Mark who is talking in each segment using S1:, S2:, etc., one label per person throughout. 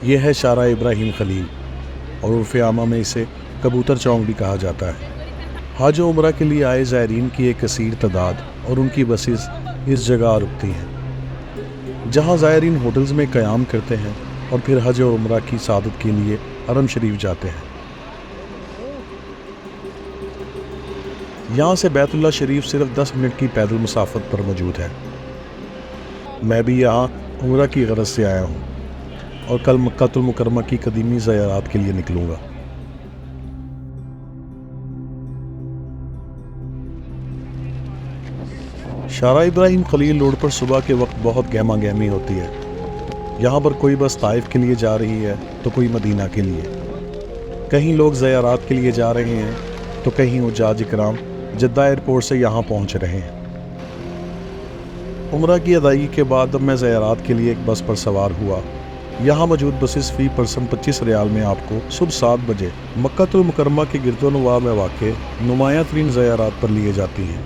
S1: یہ ہے شارع ابراہیم خلیل اور عرف عامہ میں اسے کبوتر چوک بھی کہا جاتا ہے۔ حج و عمرہ کے لیے آئے زائرین کی ایک کثیر تعداد اور ان کی بسز اس جگہ رکتی ہیں، جہاں زائرین ہوٹلز میں قیام کرتے ہیں اور پھر حج و عمرہ کی سعادت کے لیے حرم شریف جاتے ہیں۔ یہاں سے بیت اللہ شریف صرف 10 منٹ کی پیدل مسافت پر موجود ہے۔ میں بھی یہاں عمرہ کی غرض سے آیا ہوں اور کل مکہ المکرمہ کی قدیمی زیارات کے لیے نکلوں گا۔ شارع ابراہیم خلیل روڈ پر صبح کے وقت بہت گہما گہمی ہوتی ہے۔ یہاں پر کوئی بس طائف کے لیے جا رہی ہے تو کوئی مدینہ کے لیے، کہیں لوگ زیارات کے لیے جا رہے ہیں تو کہیں حجاج اکرام جدہ ایئرپورٹ سے یہاں پہنچ رہے ہیں۔ عمرہ کی ادائیگی کے بعد اب میں زیارات کے لیے ایک بس پر سوار ہوا۔ یہاں موجود بسز فی پرسن 25 ریال میں آپ کو صبح 7 بجے مکہ المکرمہ کے گرد و نواح میں واقع نمایاں ترین زیارات پر لیے جاتی ہیں۔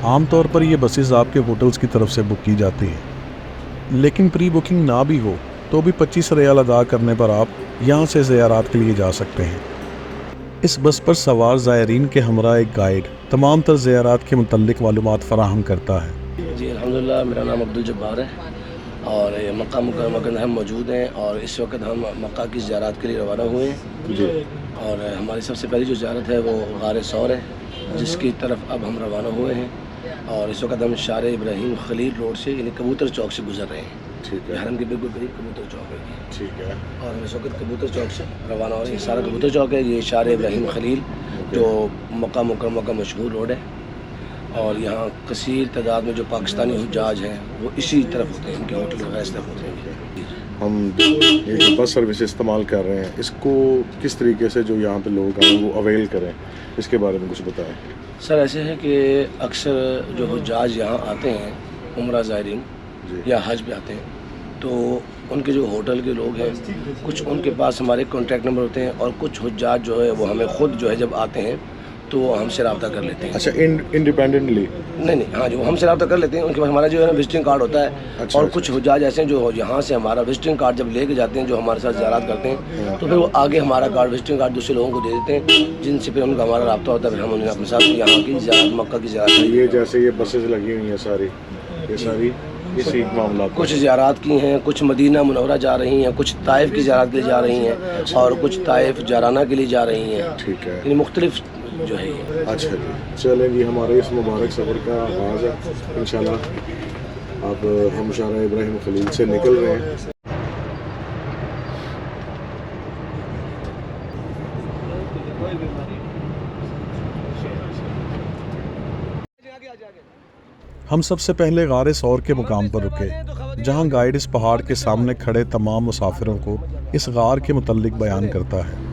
S1: عام طور پر یہ بسز آپ کے ہوٹلز کی طرف سے بک کی جاتی ہیں، لیکن پری بکنگ نہ بھی ہو تو بھی 25 ریال ادا کرنے پر آپ یہاں سے زیارات کے لیے جا سکتے ہیں۔ اس بس پر سوار زائرین کے ہمراہ ایک گائیڈ تمام تر زیارات کے متعلق معلومات فراہم کرتا ہے۔
S2: جی الحمدللہ، میرا نام عبدالجبار ہے اور مکہ مکرمہ کے اندر ہم موجود ہیں اور اس وقت ہم مکہ کی زیارات کے لیے روانہ ہوئے ہیں
S1: جی،
S2: اور ہماری سب سے پہلی جو زیارت ہے وہ غار ثور ہے، جس کی طرف اب ہم روانہ ہوئے ہیں اور اس وقت ہم شارع ابراہیم خلیل روڈ سے یعنی کبوتر چوک سے گزر رہے ہیں۔
S1: ٹھیک ہے،
S2: حرم کے بالکل قریب کبوتر چوک ہے
S1: ٹھیک ہے،
S2: اور ہم اس وقت کبوتر چوک سے روانہ ہو رہے ہیں۔ سارا کبوتر چوک ہے، یہ شارع ابراہیم خلیل جو مکہ مکرمہ کا مشہور روڈ ہے اور یہاں کثیر تعداد میں جو پاکستانی حجاج ہیں وہ اسی طرف ہوتے ہیں، ان کے ہوٹل وغیرہ اس طرف ہوتے ہیں۔
S1: ہم یہ جو بس سروس استعمال کر رہے ہیں اس کو کس طریقے سے جو یہاں پہ لوگ آئیں وہ اویل کریں، اس کے بارے میں کچھ بتائیں۔
S2: سر ایسے ہے کہ اکثر جو حجاج یہاں آتے ہیں عمرہ زائرین
S1: جی،
S2: یا حج پہ آتے ہیں تو ان کے جو ہوٹل کے لوگ ہیں کچھ ان کے پاس ہمارے کانٹیکٹ نمبر ہوتے ہیں اور کچھ حجاج جو ہے وہ ہمیں خود جو ہے جب آتے ہیں تو وہ ہم سے رابطہ کر لیتے ہیں۔
S1: اچھا، انڈیپینڈنٹلی؟
S2: نہیں، ہاں جو ہم سے رابطہ کر لیتے ہیں، ان کے پاس ہمارا جو ہے نا وزٹنگ کارڈ ہوتا ہے۔
S1: اچھا،
S2: اور کچھ حجاج ایسے ہیں جو یہاں سے ہمارا وزٹنگ کارڈ جب لے کے جاتے ہیں، جو ہمارے ساتھ زیارات کرتے ہیں تو پھر وہ آگے ہمارا کارڈ وزٹنگ کارڈ دوسرے لوگوں کو دے دیتے ہیں، جن سے پھر ان کا ہمارا رابطہ ہوتا ہے، پھر ہم انہیں اپنے ساتھ یہاں کی زیارت مکہ کی زیارت
S1: یہ جیسے یہ بسز لگی ہوئی ہیں ساری، یہ ساری اسی معاملات
S2: کچھ زیارات کی ہیں، کچھ مدینہ منورہ جا رہی ہیں، کچھ طائف کی زیارت کے لیے جا رہی ہیں اور کچھ طائف جارانہ کے لیے جا رہی ہیں۔
S1: ٹھیک ہے،
S2: یعنی مختلف جو ہے یہ۔
S1: اچھا جی، چلیں جی، ہمارے اس مبارک سفر کا آغاز ہے انشاءاللہ۔ اب ہم شارع ابراہیم خلیل سے نکل رہے ہیں۔ ہم سب سے پہلے غار ثور کے مقام پر رکے، جہاں گائیڈ اس پہاڑ کے سامنے کھڑے تمام مسافروں کو اس غار کے متعلق بیان کرتا ہے۔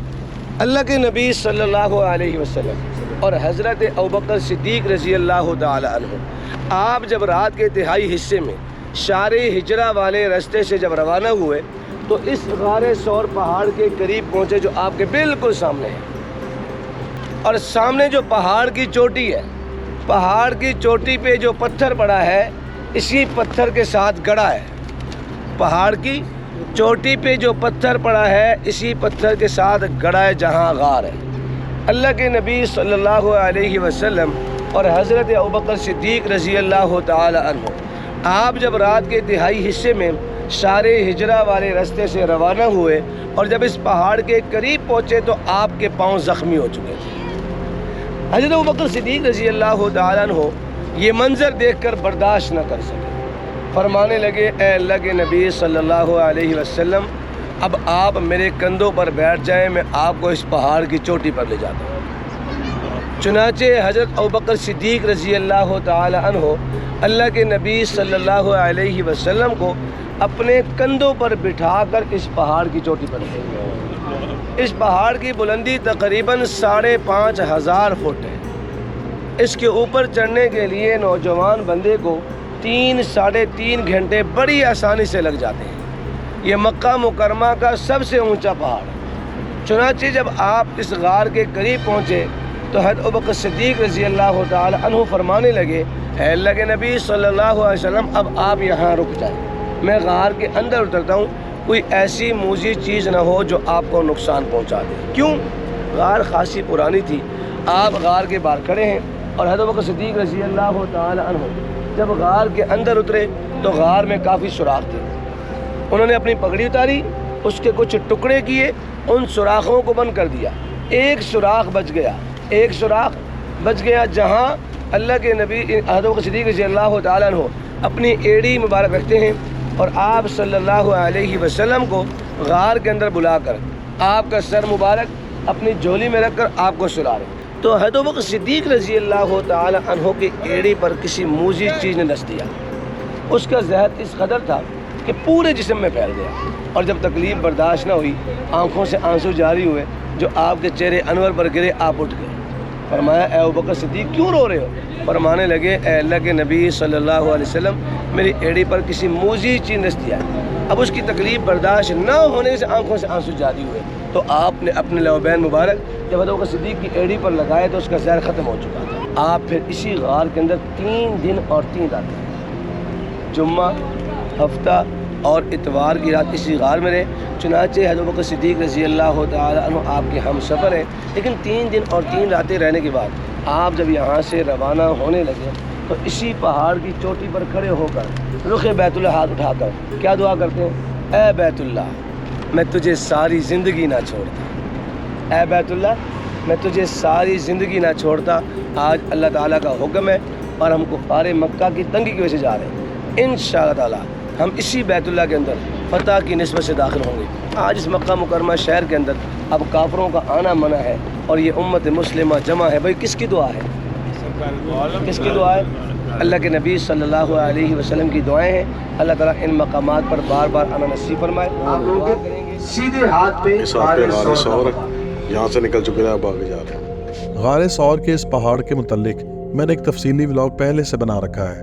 S2: اللہ کے نبی صلی اللہ علیہ وسلم اور حضرت ابوبکر صدیق رضی اللہ تعالی عنہ آپ جب رات کے تہائی حصے میں شارع ہجرہ والے راستے سے جب روانہ ہوئے تو اس غار ثور پہاڑ کے قریب پہنچے جو آپ کے بالکل سامنے ہے، اور سامنے جو پہاڑ کی چوٹی ہے، پہاڑ کی چوٹی پہ جو پتھر پڑا ہے اسی پتھر کے ساتھ گڑا ہے۔ پہاڑ کی چوٹی پہ جو پتھر پڑا ہے اسی پتھر کے ساتھ گڑا ہے جہاں غار ہے۔ اللہ کے نبی صلی اللہ علیہ وسلم اور حضرت ابوبکر صدیق رضی اللہ تعالی عنہ آپ جب رات کے تہائی حصے میں شارع ہجرہ والے راستے سے روانہ ہوئے اور جب اس پہاڑ کے قریب پہنچے تو آپ کے پاؤں زخمی ہو چکے تھے۔ حضرت ابوبکر صدیق رضی اللہ تعالی عنہ یہ منظر دیکھ کر برداشت نہ کر سکے، فرمانے لگے، اے اللہ کے نبی صلی اللہ علیہ وسلم، اب آپ میرے کندھوں پر بیٹھ جائیں، میں آپ کو اس پہاڑ کی چوٹی پر لے جاتا ہوں۔ چنانچہ حضرت ابوبکر صدیق رضی اللہ تعالی عنہ اللہ کے نبی صلی اللہ علیہ وسلم کو اپنے کندھوں پر بٹھا کر اس پہاڑ کی چوٹی پر لے گئے۔ اس پہاڑ کی بلندی تقریباً 5500 فٹ ہے۔ اس کے اوپر چڑھنے کے لیے نوجوان بندے کو 3-3.5 گھنٹے بڑی آسانی سے لگ جاتے ہیں۔ یہ مکہ مکرمہ کا سب سے اونچا پہاڑ ہے۔ چنانچہ جب آپ اس غار کے قریب پہنچے تو حضرت ابوبکر صدیق رضی اللہ تعالی عنہ فرمانے لگے، اے اللہ کے نبی صلی اللہ علیہ وسلم اب آپ یہاں رک جائیں، میں غار کے اندر اترتا ہوں، کوئی ایسی موذی چیز نہ ہو جو آپ کو نقصان پہنچا دے۔ کیوں؟ غار خاصی پرانی تھی، آپ غار کے باہر کھڑے ہیں اور حضرت ابوبکر صدیق رضی اللہ تعالی عنہ جب غار کے اندر اترے تو غار میں کافی سوراخ تھے، انہوں نے اپنی پگڑی اتاری، اس کے کچھ ٹکڑے کیے، ان سوراخوں کو بند کر دیا، ایک سوراخ بچ گیا جہاں اللہ کے نبی حضرت ابوبکر صدیق رضی اللہ تعالیٰ عنہ اپنی ایڑی مبارک رکھتے ہیں اور آپ صلی اللہ علیہ وسلم کو غار کے اندر بلا کر آپ کا سر مبارک اپنی جھولی میں رکھ کر آپ کو سلا رہے، تو حضرت ابوبکر صدیق رضی اللہ تعالیٰ عنہ کی ایڑی پر کسی موذی چیز نے ڈس دیا، اس کا زہر اس قدر تھا کہ پورے جسم میں پھیل گیا، اور جب تکلیف برداشت نہ ہوئی آنکھوں سے آنسو جاری ہوئے جو آپ کے چہرے انور پر گرے، آپ اٹھ گئے، فرمایا اے ابوبکر صدیق کیوں رو رہے ہو؟ فرمانے لگے اے اللہ کے نبی صلی اللہ علیہ وسلم میری ایڑی پر کسی موذی چیز نے ڈس دیا، اب اس کی تکلیف برداشت نہ ہونے سے آنکھوں سے آنسو جاری ہوئے، تو آپ نے اپنے لوبین مبارک جب حضرت ابوبکر صدیق کی ایڑی پر لگائے تو اس کا زہر ختم ہو چکا تھا۔ آپ پھر اسی غار کے اندر 3 دن اور 3 راتیں، جمعہ، ہفتہ اور اتوار کی رات اسی غار میں رہے، چنانچہ حضرت ابوبکر صدیق رضی اللہ تعالیٰ عنہ آپ کے ہم سفر ہیں، لیکن 3 دن اور 3 راتیں رہنے کے بعد آپ جب یہاں سے روانہ ہونے لگے تو اسی پہاڑ کی چوٹی پر کھڑے ہو کر رخ بیت اللہ ہاتھ اٹھا کر کیا دعا کرتے ہیں؟ اے بیت اللہ میں تجھے ساری زندگی نہ چھوڑتا، اے بیت اللہ میں تجھے ساری زندگی نہ چھوڑتا، آج اللہ تعالیٰ کا حکم ہے اور ہم کفار مکہ کی تنگی کی وجہ سے جا رہے ہیں، انشاءاللہ تعالیٰ ہم اسی بیت اللہ کے اندر فتح کی نسبت سے داخل ہوں گے۔ آج اس مکہ مکرمہ شہر کے اندر اب کافروں کا آنا منع ہے اور یہ امت مسلمہ جمع ہے، بھائی کس کی دعا ہے؟ کس کی دعا ہے؟ اللہ کے نبی صلی اللہ علیہ وسلم کی دعائیں ہیں، اللہ تعالیٰ ان مقامات پر بار بار آنا نصیب فرمائے۔ آپ لوگوں کے سیدھے ہاتھ پہ
S1: غار ثور یہاں سے نکل چکے ہیں، اب آگے جا رہے ہیں۔ غار ثور کے اس پہاڑ کے متعلق میں نے ایک تفصیلی ولاگ پہلے سے بنا رکھا ہے،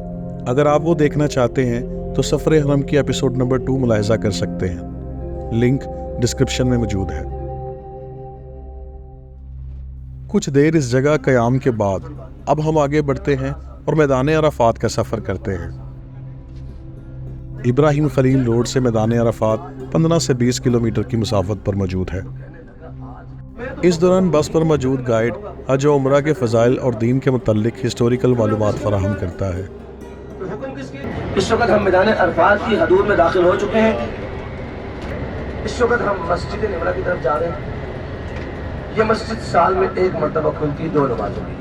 S1: اگر آپ وہ دیکھنا چاہتے ہیں تو سفر حرم کی ایپیسوڈ نمبر 2 ملاحظہ کر سکتے ہیں، لنک ڈسکرپشن میں موجود ہے۔ کچھ دیر اس جگہ قیام کے بعد اب ہم آگے بڑھتے ہیں اور میدان عرفات کا سفر کرتے ہیں۔ ابراہیم خلیل روڈ سے میدان عرفات 15 سے 20 کلومیٹر کی مسافت پر موجود ہے۔ اس دوران بس پر موجود گائیڈ حج و عمرہ کے فضائل اور دین کے متعلق ہسٹوریکل معلومات فراہم کرتا ہے۔
S2: اس وقت ہم میدان عرفات کی حدود میں داخل ہو چکے ہیں، اس وقت ہم مسجد نمرہ کی طرف جا رہے ہیں۔ یہ مسجد سال میں 1 مرتبہ کھلتی 2 نمازوں کے لیے،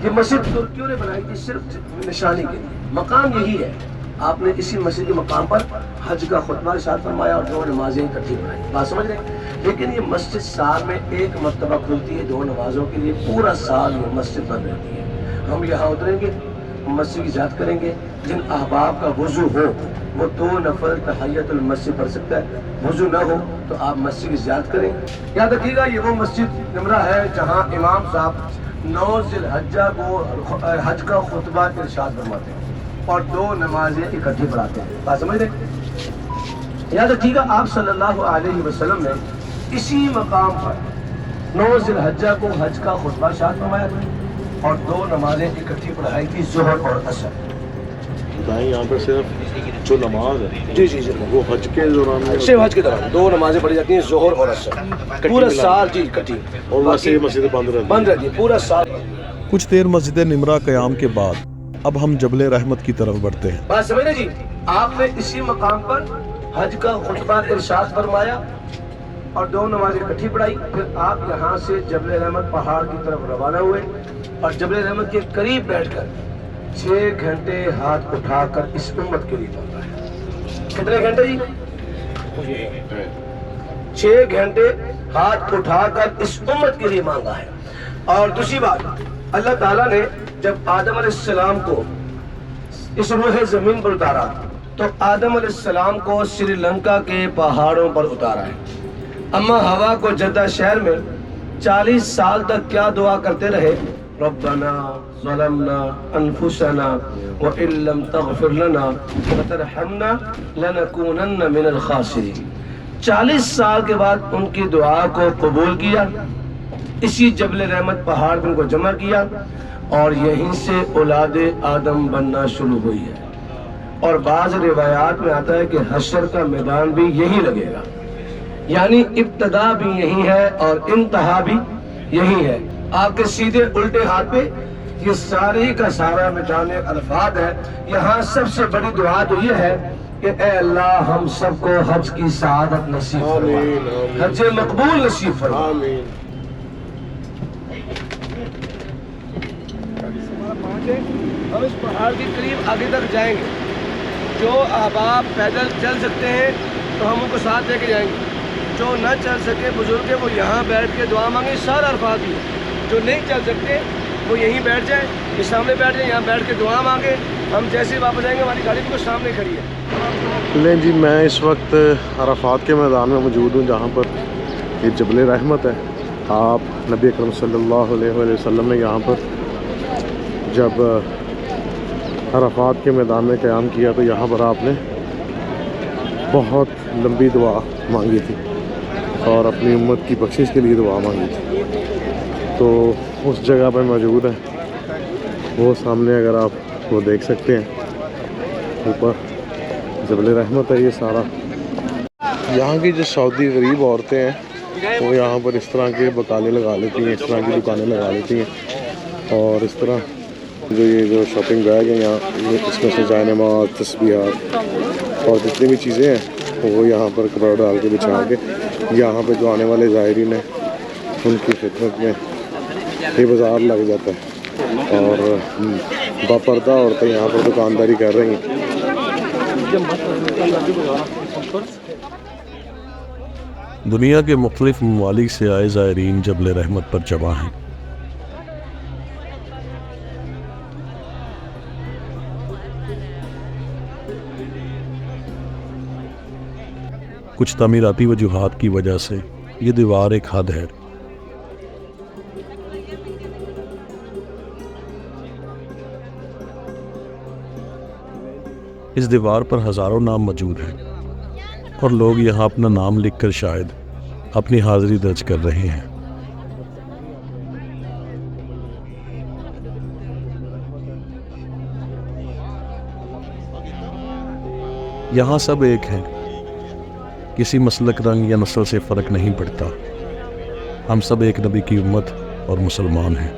S2: یہ مسجد ترکیوں نے بنائی تھی صرف نشانی کے لیے، مقام یہی ہے، آپ نے اسی مسجد کے مقام پر حج کا خطبہ ارشاد فرمایا اور 2 نمازیں اکٹھی پڑھائی، بات سمجھ رہے ہیں؟ لیکن یہ مسجد سال میں 1 مرتبہ کھلتی ہے 2 نمازوں کے لیے، پورا سال یہ مسجد بند رہتی ہے۔ ہم یہاں اتریں گے، مسجد کی زیارت کریں گے، جن احباب کا وضو ہو وہ 2 نفل تحیت المسجد پڑھ سکتا ہے، وضو نہ ہو تو آپ مسجد کی زیارت کریں۔ یاد رکھیے گا یہ وہ مسجد نمرہ ہے جہاں امام صاحب 9 ذی الحجہ کو حج کا خطبہ ارشاد فرماتے ہیں اور 2 نمازیں اکٹھی پڑھاتے ہیں، بات سمجھ رہے ہیں؟ یاد رکھیے گا آپ صلی اللہ علیہ وسلم نے اسی مقام پر 9 ذی الحجہ کو حج کا خطبہ ارشاد فرمایا اور 2 نمازیں اکٹھی پڑھائی تھی، ظہر اور عصر۔
S1: یہاں پر صرف جو نماز ہے
S2: جی
S1: وہ حج کے دوران
S2: صرف حج کے دوران 2 نمازیں پڑھی جاتی ہیں، ظہر اور عصر، پورا سال جی اکٹھی،
S1: اور ویسے مسجد بند
S2: رہتی ہے پورا سال۔
S1: کچھ دیر مسجد نمرہ قیام کے بعد اب ہم جبل رحمت کی طرف بڑھتے ہیں۔
S2: بات سمجھ رہے جی، آپ نے اسی مقام پر حج کا خطبہ ارشاد فرمایا اور 2 نمازیں اکٹھی پڑھائی، پھر آپ یہاں سے جبل رحمت پہاڑ کی طرف روانہ ہوئے اور جبل رحمت کے قریب بیٹھ کر 6 گھنٹے ہاتھ اٹھا کر اس امت کے لیے مانگا ہے۔ کتنے گھنٹے جی؟ 6 گھنٹے ہاتھ اٹھا کر اس امت کے لیے مانگا ہے۔ اور دوسری بات، اللہ تعالیٰ نے جب آدم علیہ السلام کو اس روح زمین پر اتارا تو آدم علیہ السلام کو سری لنکا کے پہاڑوں پر اتارا ہے۔ اما ہوا کو جدہ شہر میں 40 سال تک کیا دعا کرتے رہے؟ ربنا ظلمنا انفسنا وان لم تغفر لنا وترحمنا لنكونن من الخاسرین۔ 40 سال کے بعد ان کی دعا کو قبول کیا، اسی جبل رحمت پہاڑ پہ ان کو جمع کیا اور یہیں سے اولاد آدم بننا شروع ہوئی ہے. اور بعض روایات میں آتا ہے کہ حشر کا میدان بھی یہی لگے گا، یعنی ابتدا بھی یہی ہے اور انتہا بھی یہی ہے. آپ کے سیدھے الٹے ہاتھ پہ یہ سارے کا سارا مٹانے الفاظ ہے. یہاں سب سے بڑی دعا تو یہ ہے کہ اے اللہ ہم سب کو حج کی سعادت نصیب فرما، حج مقبول نصیب فرما. ہم اس پہاڑ کے قریب آگے تک جائیں گے. جو احباب پیدل چل سکتے ہیں تو ہم ان کو ساتھ لے کے جائیں گے. جو نہ چل سکے بزرگ ہیں وہ یہاں بیٹھ کے دعا مانگیں. سارا الفاظ ہی ہے. جو نہیں چل سکتے وہ یہیں بیٹھ جائیں، یہ سامنے بیٹھ جائیں، یہاں بیٹھ کے دعا مانگیں. ہم جیسے ہی واپس آئیں گے ہماری گاڑی بالکل سامنے کھڑی ہے.
S1: لیں جی، میں اس وقت عرفات کے میدان میں موجود ہوں جہاں پر یہ جبل رحمت ہے. آپ نبی اکرم صلی اللہ علیہ وآلہ وسلم نے یہاں پر جب عرفات کے میدان میں قیام کیا تو یہاں پر آپ نے بہت لمبی دعا مانگی تھی اور اپنی امت کی بخشش کے لیے دعا مانگی تھی. تو اس جگہ پہ موجود ہے، وہ سامنے اگر آپ وہ دیکھ سکتے ہیں اوپر جبل رحمت ہے. یہ سارا یہاں کی جو سعودی غریب عورتیں ہیں وہ یہاں پر اس طرح کے بکالے لگا لیتی ہیں، اس طرح کی دکانیں لگا لیتی ہیں اور اس طرح جو شاپنگ بیگ ہے یہاں اس میں سے جائے نماز، تسبیحات اور جتنی بھی چیزیں ہیں وہ یہاں پر کپڑا ڈال کے بچھا کے یہاں پہ جو آنے والے زائرین ہیں ان کی خدمت میں یہ بازار لگ جاتا ہے اور باپردہ عورتیں یہاں پر دکانداری کر رہی ہیں. دنیا کے مختلف ممالک سے آئے زائرین جبل رحمت پر جمع ہیں. کچھ تعمیراتی وجوہات کی وجہ سے یہ دیوار ایک حد ہے. اس دیوار پر ہزاروں نام موجود ہیں اور لوگ یہاں اپنا نام لکھ کر شاید اپنی حاضری درج کر رہے ہیں. یہاں سب ایک ہیں، کسی مسلک، رنگ یا نسل سے فرق نہیں پڑتا. ہم سب ایک نبی کی امت اور مسلمان ہیں.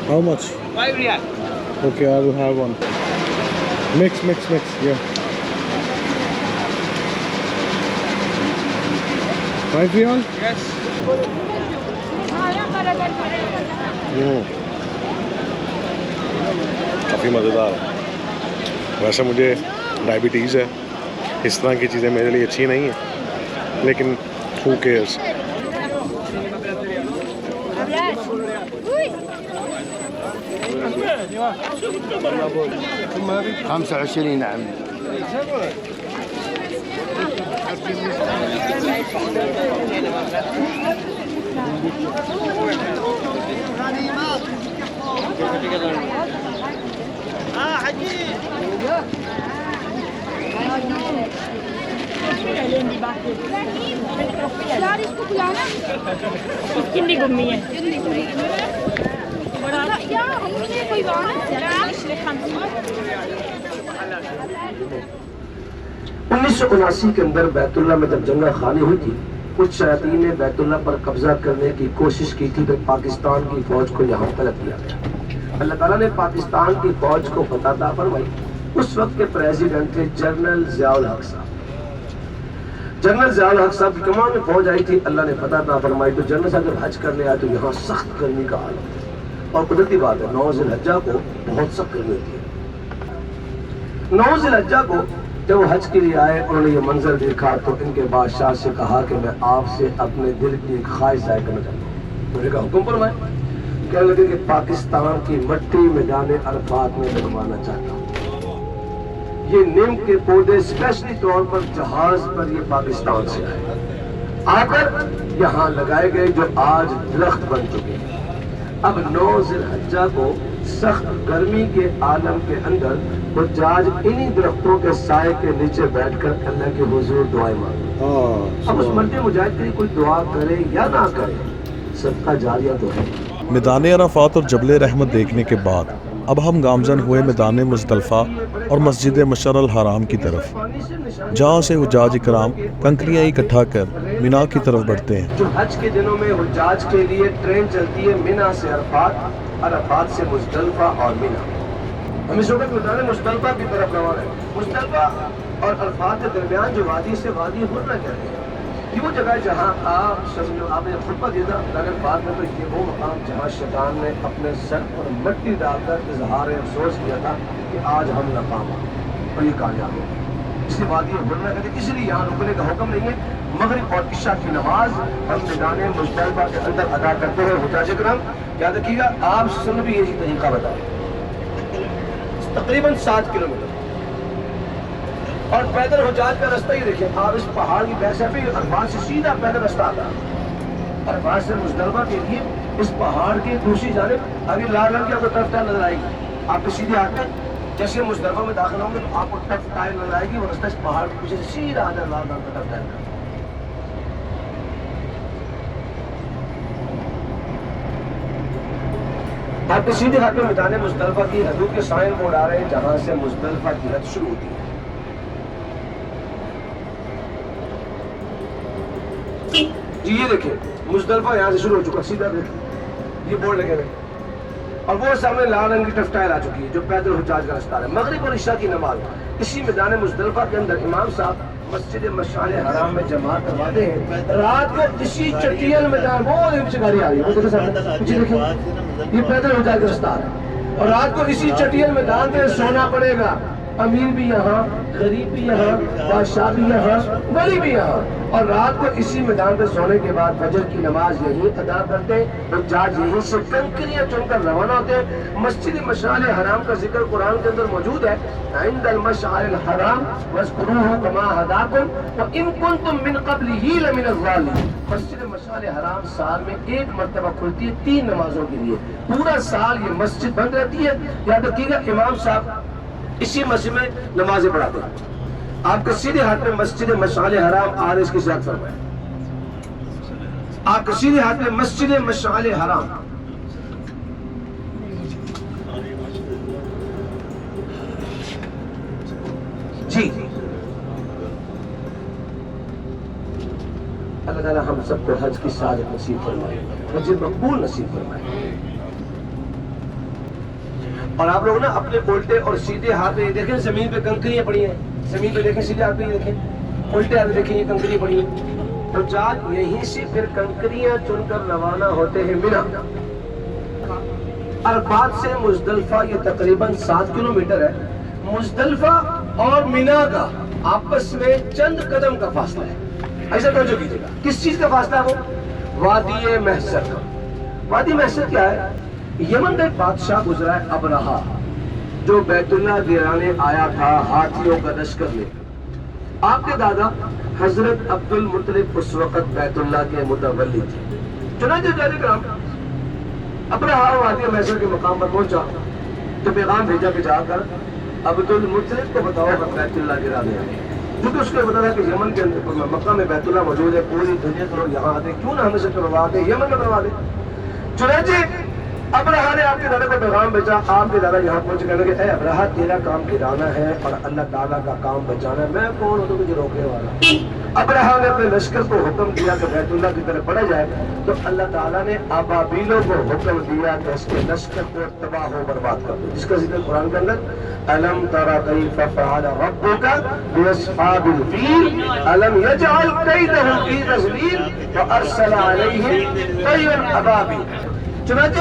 S1: How much?
S2: 5 riyal.
S1: Okay, I will have one. Mix, yeah. 5 riyal?
S2: Yes.
S1: کافی مزیدار ہے. ویسے مجھے ڈائبٹیز ہے، اس طرح کی چیزیں میرے لیے اچھی نہیں ہیں، لیکن who cares.
S2: خمسة وعشرين نعم.
S3: Quindi gommie.
S2: 1979 کے اندر بیت اللہ میں جب جنگ خانی ہوئی تھی، کچھ شیاطین نے بیت اللہ پر قبضہ کرنے کی کوشش کی تھی تو پاکستان کی فوج کو یہاں طلب کیا گیا. اللہ تعالیٰ نے پاکستان کی فوج کو فتح عطا فرمائی. اس وقت کے پریزیڈنٹ تھے جنرل ضیاء الحق صاحب. جنرل ضیاء الحق صاحب کی کمان میں فوج آئی تھی، اللہ نے فتح عطا فرمائی. تو جنرل صاحب جب حج کرنے آئے تو یہاں سخت گرمی کا حال ہوتا ہے اور قدرتی بات ہے 9 ذی الحجہ کو بہت سخت گرمی ہوتی ہے. 9 ذی الحجہ کو جب وہ حج کے لیے آئے انہوں نے یہ منظر دیکھا تو ان کے بادشاہ سے کہا کہ میں آپ سے اپنے دل کی ایک خواہش ظاہر کرنا چاہتا ہوں. انہوں نے کہا حکم فرمائیں. کہنے لگے کہ پاکستان کی مٹی میدان عرفات میں لگوانا چاہتا ہوں. یہ نیم کے پودے اسپیشلی طور پر جہاز پر یہ پاکستان سے آئے. آ کر یہاں لگائے گئے جو آج درخت بن چکے ہیں۔ اب 9 ذی الحجہ کو سخت گرمی کے عالم کے اندر حجاج انہی درختوں کے سائے کے نیچے بیٹھ کر اللہ کے حضور دعائیں مانگے۔ اب اس مرد مجاہد کے لیے کوئی دعا کرے یا نہ کرے، صدقہ جاریہ تو ہے۔
S1: میدان عرفات اور جبل رحمت دیکھنے کے بعد اب ہم گامزن ہوئے میدان مزدلفہ اور مسجد مشعر الحرام کی طرف، جہاں سے حجاج اکرام کنکریاں اکٹھا کر مینا کی طرف بڑھتے ہیں۔
S2: جو حج کے دنوں میں حجاج کے لیے ٹرین چلتی ہے مینا سے عرفات، عرفات سے مزدلفہ اور مینا۔ ہم اس وقت میدان مزدلفہ کی طرف روانہ ہیں۔ مزدلفہ اور عرفات کے درمیان جو وادی سے وادی حرہ کہتے ہیں، یہ وہ جگہ ہے جہاں آپ نے خطبہ دیا تھا اگر بات میں، تو یہ وہ مقام جہاں شیطان نے اپنے سر پر مٹی ڈال کر اظہار افسوس کیا تھا کہ آج ہم ناکام ہیں اور یہ کامیاب ہو گئے۔ اس لیے وادی حرہ کہتے ہیں، اس لیے یہاں رکنے کا حکم نہیں ہے۔ مغرب اور عشاء کی نماز ہم میدان مزدلفہ کے اندر ادا کرتے ہیں۔ حجاج کرام یاد رکھیے گا، آپ سن بھی یہی طریقہ بتائیں، تقریباً 7 کلومیٹر، اور پیدل حجاج کا رستہ ہی دیکھیں آپ، اس پہاڑ کی پیسے پہ عرفات سے سیدھا پیدل رستہ آتا ہے۔ عرفات سے مزدلفہ کے لیے اس پہاڑ کی دوسری جانب آگے لال رنگ کی آپ کو ٹرف ٹائل نظر آئے گی، آپ کے سیدھے ہاتھ میں جیسے مزدلفہ میں داخل ہوں گے تو آپ کو ٹرف ٹائل نظر آئے گی، وہ رستہ اس پہاڑ کے پیچھے سے سیدھا آ جائے لال رنگ کا ٹرف ٹائل کا۔ آپ کے سیدھے ہاتھ میں میدان مزدلفہ کی حدود کے سائن بورڈ آ رہے ہیں، جہاں سے مزدلفہ کی حد شروع ہوتی ہے۔ جی یہ دیکھیں مزدلفہ یہاں سے شروع ہو چکا، سیدھا دیکھیں یہ بورڈ لگے ہوئے، اور وہ سامنے لال رنگ کی ٹفٹائل آ چکی ہے جو پیدل حجاج کا رستہ ہے۔ مغرب اور عشاء کی نماز اسی میدان مزدلفہ کے اندر امام صاحب مسجد مشعر حرام میں جماعت کرواتے ہیں۔ رات کو اسی چٹیل میدان، وہ پیچھے گاڑی آ رہی ہے، پیچھے دیکھیں یہ پیدل حجاج کا رستہ ہے، اور رات کو اسی چٹیل میدان پہ سونا پڑے گا۔ امیر بھی یہاں، غریب بھی یہاں، بادشاہ بھی یہاں، ولی بھی یہاں، اور رات کو اسی میدان پہ سونے کے بعد فجر کی نماز یہی ادا کرتے ہیں۔ حجاج یہیں سے کنکریاں چن کر روانہ ہوتے ہیں۔ مسجد مشعر حرام کا ذکر قرآن کے اندر موجود ہے، عند المشعر الحرام واذکروہ کما ہداکم وان کنتم من قبلہ لمن الضالین۔ مسجد مشعر حرام سال میں 1 مرتبہ کھلتی ہے 3 نمازوں کے لیے، پورا سال یہ مسجد بند رہتی ہے۔ یاد رکھیے گا امام صاحب اسی مسجد میں نمازیں پڑھاتے ہیں۔ آپ کے سیدھے ہاتھ میں مسجد مشعر حرام آر اس کی زیادہ فرمائے، آپ کے سیدھے ہاتھ میں مسجد مشعر حرام، جی اللہ تعالیٰ ہم سب کو حج کی سعادت نصیب فرمائے، حج مقبول نصیب فرمائے۔ اور آپ لوگ نا اپنے الٹے اور سیدھے ہاتھ میں دیکھیں، زمین پہ کنکریاں پڑی ہیں، زمین پہ دیکھیں، سیدھے ہاتھ پہ دیکھیں، الٹے ہاتھ دیکھیں، یہ کنکریاں پڑی ہیں۔ حجاج یہیں سے پھر کنکریاں چن کر روانہ ہوتے ہیں مینا۔ عرفات سے مزدلفہ یہ تقریباً 7 کلومیٹر ہے۔ مزدلفہ اور مینا کا آپس میں چند قدم کا فاصلہ ہے، ایسا توجہ کیجیے گا۔ کس چیز کا فاصلہ ہے وہ؟ وادی محشر کا۔ وادی محشر کیا ہے؟ یمن کا ایک بادشاہ گزرا ہے ابرہا، جو بیت اللہ گرانے آیا تھا ہاتھیوں کا لشکر لے کر۔ آپ کے دادا حضرت عبد المطلب اس وقت بیت اللہ کے متولی تھے۔ چنانچہ جاری کرام ابرہا وادی محشر کے مقام پر پہنچا تو پیغام بھیجا کہ جا کر عبد المطلب کو بتاؤ کہ بیت اللہ گرانے آئے، کیونکہ اس کو بتا تھا کہ یمن کے اندر مکہ میں بیت اللہ موجود ہے، پوری دنیا کے لوگ یہاں آتے، کیوں نہ ہمیں سے کروا دے، یمن میں کروا دے۔ چنانچہ ابرہا نے آپ کے دادا کو پیغام بھیجا، آپ کے دادا یہاں پہنچ گئے کہ اے ابرہا تیرا کام گرانا ہے اور اللہ تعالیٰ کا کام بچانا ہے، میں کون ہوں تو مجھے روکنے والا۔ ابرہا نے اپنے لشکر کو حکم دیا کہ بیت اللہ کی طرف بڑھا جائے، تو اللہ تعالیٰ نے ابابیلوں کو حکم دیا کہ اس کے لشکر کو تباہ و برباد کر دو، جس کا ذکر قرآن کے اندر الم تری کیف فعل ربک باصحاب الفیل الم یجعل کیدہم فی تضلیل وارسل علیہم طیرا ابابیل۔ چنانچہ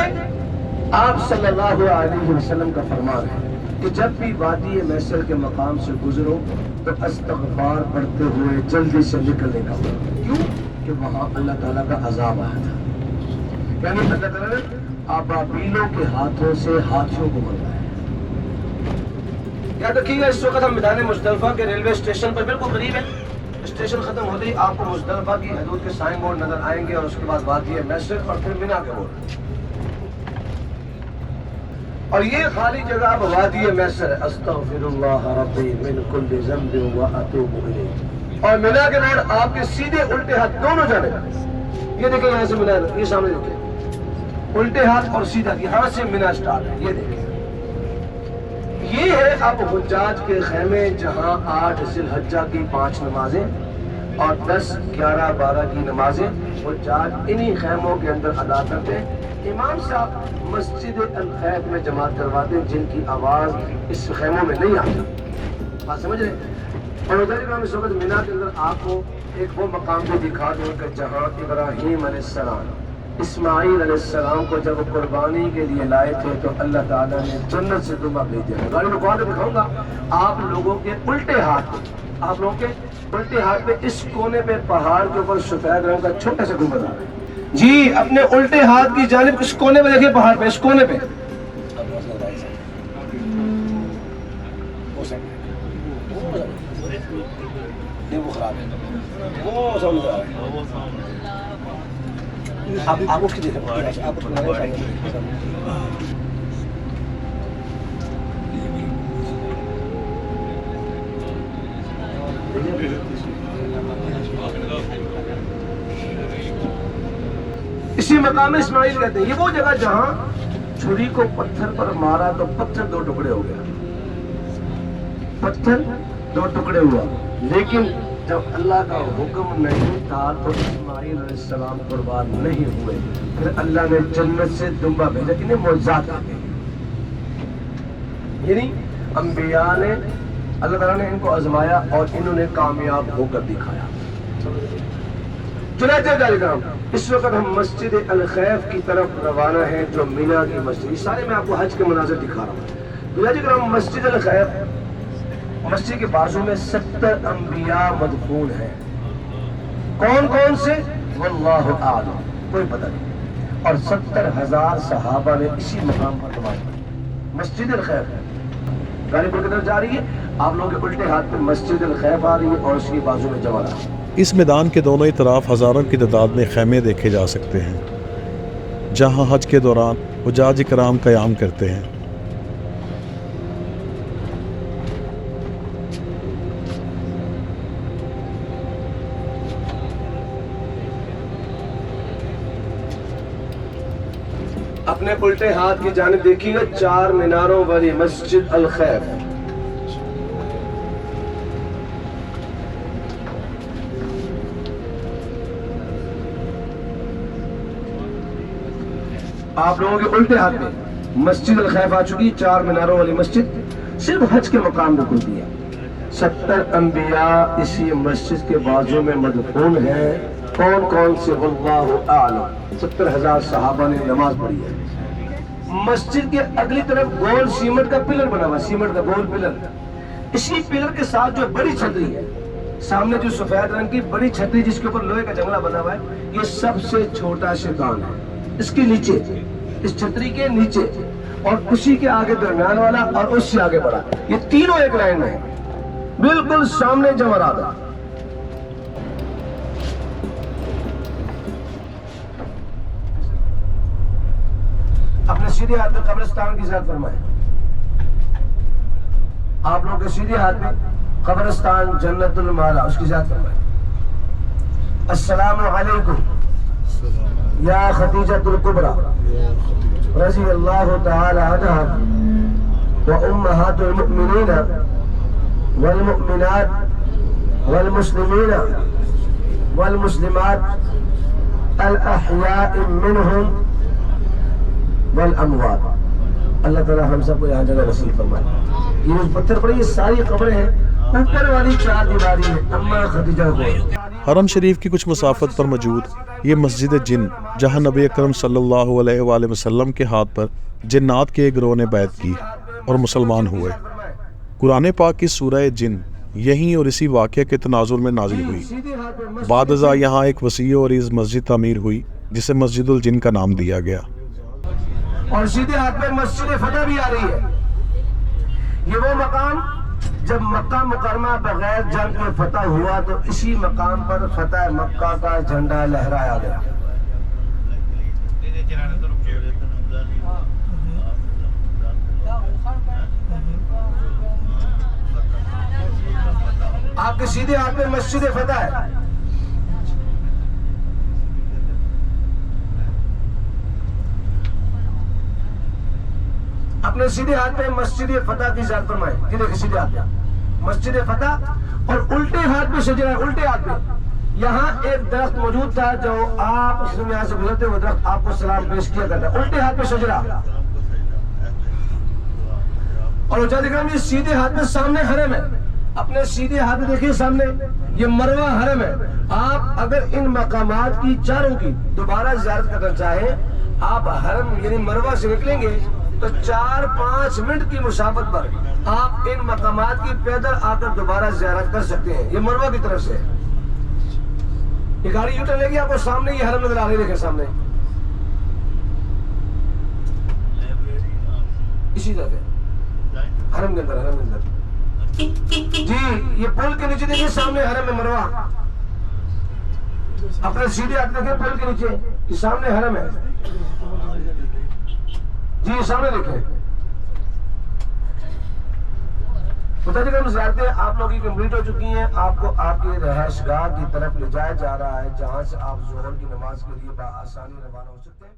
S2: آپ صلی اللہ علیہ وسلم کا فرمان ہے کہ جب بھی وادی محشر کے مقام سے گزرو تو استغفار پڑھتے ہوئے جلدی سے نکلنے کا ہو، کیوں کہ وہاں اللہ تعالیٰ کا عذاب آیا تھا، یعنی اللہ تعالیٰ نے ابابیلوں کے ہاتھوں سے ہاتھیوں کو مروایا۔ یاد رکھیے گا اس وقت ہم میدان مزدلفہ کے ریلوے اسٹیشن پر بالکل قریب ہیں، اسٹیشن ختم ہوتے ہی آپ کو مزدلفہ کی حدود کے سائن بورڈ نظر آئیں گے اور اس کے بعد وادی میسر اور پھر مینا کے بورڈ. اور یہ خالی جگہ اب وادی میسر ہے. استغفر اللہ ربی من کل ذنب واتوب الیہ. اور مینا کے بورڈ آپ کے سیدھے الٹے ہاتھ دونوں جانب. یہ دیکھیں یہاں سے مینا, یہ سامنے دیکھیں الٹے ہاتھ اور سیدھا, یہاں سے مینا سٹارٹ ہے. یہ دیکھیں یہ ہے اب حجاج کے خیمے جہاں 8 ذی الحجہ کی 5 نمازیں اور 10, 11, 12 کی نمازیں حجاج انہی خیموں کے اندر ادا کرتے ہیں. امام صاحب مسجد الخیف میں جماعت کرواتے ہیں جن کی آواز اس خیموں میں نہیں آتی. بات سمجھ رہے ہیں؟ اور حجاج کرام اس وقت مینا کے اندر آپ کو ایک وہ مقام بھی دکھا دوں کہ جہاں ابراہیم علیہ السلام اسماعیل علیہ السلام کو جب قربانی کے لیے لائے تھے تو اللہ تعالیٰ نے جنت سے دمبا بھیج دیا. گاڑی میں کھول کے دکھاؤں گا آپ لوگوں کے الٹے ہاتھ, آپ لوگوں کے الٹے ہاتھ پہ اس کونے پہ پہاڑ کے اوپر سفید رنگ کا چھوٹا سا گنبد آ رہا ہے. جی اپنے الٹے ہاتھ کی جانب اس کونے پہ دیکھیے, پہاڑ پہ اس کونے پہ وہ خراب ہے, وہ سمجھ رہا ہے. آپ اس کی دیکھیں, آپ اسی مقام اسماعیل کہتے ہیں. یہ وہ جگہ جہاں چھری کو پتھر پر مارا تو پتھر 2 ٹکڑے ہو گیا, پتھر 2 ٹکڑے ہوا. لیکن جب اللہ کا حکم نہیں تھا تو اسماعیل علیہ السلام قربان نہیں ہوئے. پھر اللہ نے جنت سے دمبا بھیجا. انہیں معجزات کہتے ہیں, یعنی انبیاء نے اللہ تعالیٰ نے ان کو آزمایا اور انہوں نے کامیاب ہو کر دکھایا. چنانچہ جالگرام اس وقت ہم مسجد الخیف کی طرف روانہ ہیں جو مینا کی مسجد. یہ سارے میں آپ کو حج کے مناظر دکھا رہا ہوں. جالگرام مسجد الخیف, مسجد کے بازو میں 70 انبیاء مدفون ہیں. کون کون سے واللہ اعلم, کوئی پتہ نہیں. اور 70,000 صحابہ نے اسی مقام پر نماز پڑھی. مسجد الخیف گاڑی پر کدھر جا رہی ہے, آپ لوگوں کے الٹے ہاتھ پہ مسجد الخیف آ رہی ہے اور اس کے بازو میں جمع رہا.
S1: اس میدان کے دونوں ہی طرف ہزاروں کی تعداد میں خیمے دیکھے جا سکتے ہیں جہاں حج کے دوران حجاج کرام قیام کرتے ہیں.
S2: اپنے الٹے ہاتھ کی جانب دیکھیے گا 4 میناروں والی مسجد الخیف. آپ لوگوں کے الٹے ہاتھ میں مسجد الخیف آ چکی, 4 میناروں والی مسجد. صرف حج کے مقام کو کھل دیا. 70 انبیاء اسی مسجد کے بازو میں مدفون ہیں. کون کون سے واللہ اعلم. 70,000 صحابہ نے نماز پڑھی ہے. مسجد کے اگلی طرف گول سیمنٹ کا پلر بنا ہوا, سیمنٹ کا گول پلر. اسی پلر کے ساتھ جو بڑی چھتری ہے, سامنے جو سفید رنگ کی بڑی چھتری جس کے اوپر لوہے کا جنگلہ بنا ہوا ہے, یہ سب سے چھوٹا شیطان ہے. اس کے نیچے, اس چھتری کے نیچے, اور اسی کے آگے درمیان والا, اور اس سے آگے بڑا. یہ تینوں ایک لائن میں ہیں, بالکل سامنے جمرات ہے. اپنے سیدھے ہاتھ میں قبرستان کی زیارت فرمائیں. آپ لوگ کے سیدھے ہاتھ میں قبرستان جنت المالا, اس کی زیارت فرمائیں. السلام علیکم یا خدیجۃ الکبریٰ رضی اللہ تعالی عنہا و امہات المؤمنین والمؤمنات والمسلمین والمسلمات الاحیاء منہم والاموات. اللہ تعالی ہم سب کو یہاں جگہ نصیب فرمائے. یہ جو پتھر پڑے یہ ساری قبریں ہیں, اوپر والی 4 دیواری ہے اما خدیجہ کو.
S1: حرم شریف کی کچھ مسافت پر موجود یہ مسجد جن, جہاں نبی اکرم صلی اللہ علیہ وآلہ وسلم کے ہاتھ پر جنات کے ایک گروہ نے بیعت کی اور مسلمان ہوئے. قرآن پاک کی سورہ جن یہیں اور اسی واقعے کے تناظر میں نازل ہوئی. بعد ازاں یہاں ایک وسیع اور عریض مسجد تعمیر ہوئی جسے مسجد الجن کا نام دیا گیا.
S2: اور سیدھے ہاتھ پہ مسجد فتح بھی آ رہی ہے. یہ وہ مقام جب مکہ مکرمہ بغیر جنگ کے فتح ہوا تو اسی مقام پر فتح مکہ کا جھنڈا لہرایا گیا. آپ کے سیدھے ہاتھ میں مسجد فتح ہے. اپنے سیدھے ہاتھ میں مسجد فتح کی ذات فرمائیں. یہ دیکھیں سیدھے ہاتھ میں مسجد فتح اور الٹے ہاتھ میں شجرہ ہے. الٹے ہاتھ میں یہاں ایک درخت موجود تھا جو آپ اس میں یہاں سے گزرتے وہ درخت آپ کو سلام پیش کیا کرتا. الٹے ہاتھ میں شجرہ اور اونچا دیکھ رہا ہوں یہ سیدھے ہاتھ میں سامنے حرم ہے. اپنے سیدھے ہاتھ میں دیکھیے سامنے یہ مروہ حرم ہے. آپ اگر ان مقامات کی چاروں کی دوبارہ زیارت کرنا چاہیں آپ حرم یعنی مروہ سے نکلیں گے تو 4-5 منٹ کی مسافت پر آپ ان مقامات کی پیدل آ کر دوبارہ زیارت کر سکتے ہیں. یہ مروہ کی طرف سے یہ گاڑی یوٹرن لے گی آپ کو سامنے یہ حرم نظر آ رہی دیکھیں سامنے اسی طرح ہے حرم کے اندر جی یہ پل کے نیچے دیکھیں سامنے حرم ہے مروہ. اپنے سیدھے ہاتھ دیکھیں پل کے نیچے یہ سامنے حرم ہے. جی سامنے دیکھیں بتا دیکھیں ہم زیارتیں آپ لوگوں کی کمپلیٹ ہو چکی ہیں. آپ کو آپ کے رہائش گاہ کی طرف لے جایا جا رہا ہے جہاں سے آپ ظہر کی نماز کے لیے بآسانی روانہ ہو سکتے ہیں.